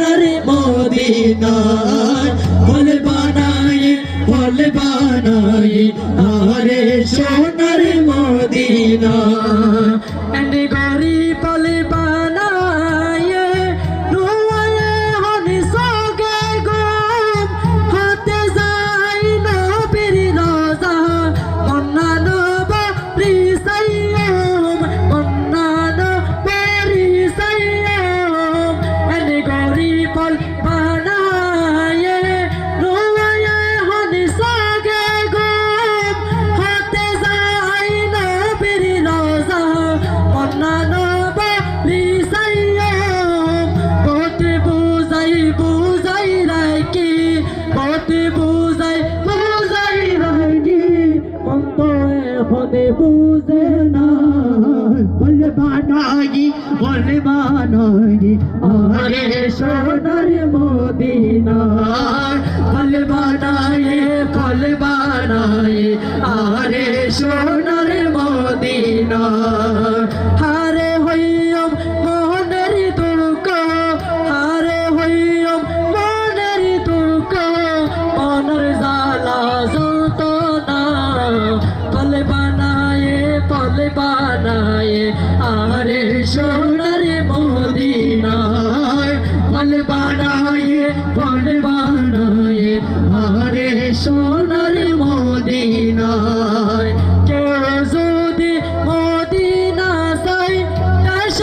সোনার মদিনায় ফল বানায়ে আরে সোনার মদিনা এন্ডি গরি ফল বানায়ে রুয়ায়ে হনি সগে গম হতে যাই নবীর রোজা বন্নানো বাড়ি সাইয়্যম বন্নানো বাড়ি সাইয়্যম এন্ডি গরি ফল বানায়ে রুয়ায়ে হনি সগে গম হতে যাই নবীর রোজা বন্নানো বাড়ি সাইয়্যম বহুত বুঝাই রাখি বহুত বুঝাই রাখি মন্দ হতে বুঝে না ফল বানায়ে আরে সোনার মদিনা ফল বানায়ে আরে সোনার মদিনা হারে হইয়ম মোহনের দুর্গ হারে হইয়ম মনের দুর্গ মনের জালা যত না ফল বানায়ে আরে সোনার মদিনায় ফল বানায়ে আরে সোনার মদিনা